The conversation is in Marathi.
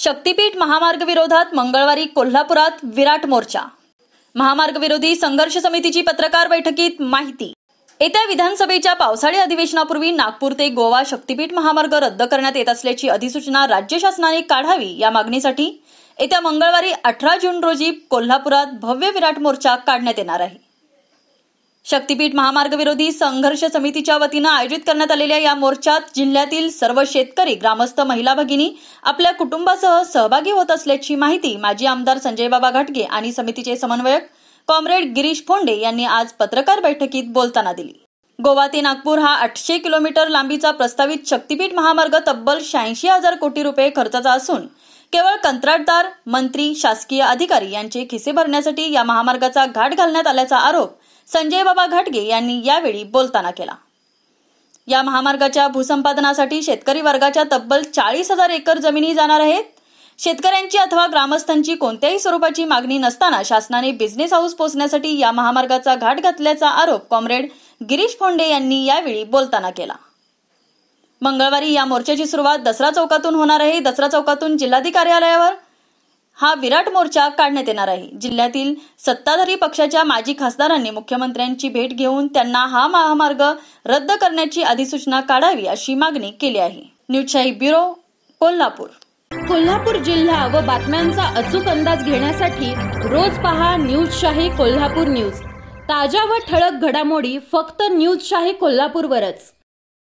शक्तीपीठ महामार्ग विरोधात मंगळवारी कोल्हापुरात विराट मोर्चा। महामार्ग विरोधी संघर्ष समितीची पत्रकार बैठकीत माहिती। येत्या विधानसभेच्या पावसाळी अधिवेशनापूर्वी नागपूर ते गोवा शक्तीपीठ महामार्ग रद्द करण्यात येत असल्याची अधिसूचना राज्य शासनाने काढावी या मागणीसाठी येत्या मंगळवारी 18 जून रोजी कोल्हापुरात भव्य विराट मोर्चा काढण्यात येणार आहे। शक्तीपीठ महामार्ग विरोधी संघर्ष समितीच्या वतीने आयोजित करण्यात आलेल्या या मोर्चात जिल्ह्यातील सर्व शेतकरी, ग्रामस्थ, महिला भगिनी आपल्या कुटुंबासह सहभागी होत असल्याची माहिती माजी आमदार संजयबाबा घाटगे आणि समितीचे समन्वयक कॉम्रेड गिरीश फोंडे यांनी आज पत्रकार बैठकीत बोलताना दिली। गोवा ते नागपूर हा 800 किलोमीटर लांबीचा प्रस्तावित शक्तीपीठ महामार्ग तब्बल 86,000 कोटी रुपये खर्चाचा असून केवळ कंत्राटदार, मंत्री, शासकीय अधिकारी यांचे खिसे भरण्यासाठी या महामार्गाचा घाट घालण्यात आल्याचा आरोप संजयबाबा घाटगे यांनी यावेळी बोलताना केला। या महामार्गाच्या भूसंपादनासाठी शेतकरी वर्गाच्या तब्बल 40,000 एकर जमिनी जाणार आहेत। शेतकऱ्यांची अथवा ग्रामस्थांची कोणत्याही स्वरूपाची मागणी नसताना शासनाने बिझनेस हाऊस पोहोचण्यासाठी या महामार्गाचा घाट घातल्याचा आरोप कॉम्रेड गिरीश फोंडे यांनी यावेळी बोलताना केला। मंगळवारी या मोर्चाची सुरुवात दसरा चौकातून होणार आहे। दसरा चौकातून जिल्हाधिकारी कार्यालयावर हा विराट मोर्चा काढण्यात येणार आहे। जिल्ह्यातील सत्ताधारी पक्षाच्या माजी खासदारांनी मुख्यमंत्र्यांची भेट घेऊन त्यांना हा महामार्ग रद्द करण्याची अधिसूचना काढावी अशी मागणी केली आहे। न्यूजशाही ब्युरो, कोल्हापूर। कोल्हापूर जिल्हा व बातम्यांचा अचूक अंदाज घेण्यासाठी रोज पहा न्यूजशाही कोल्हापूर न्यूज। ताज्या व ठळक घडामोडी फक्त न्यूजशाही कोल्हापूरवरच।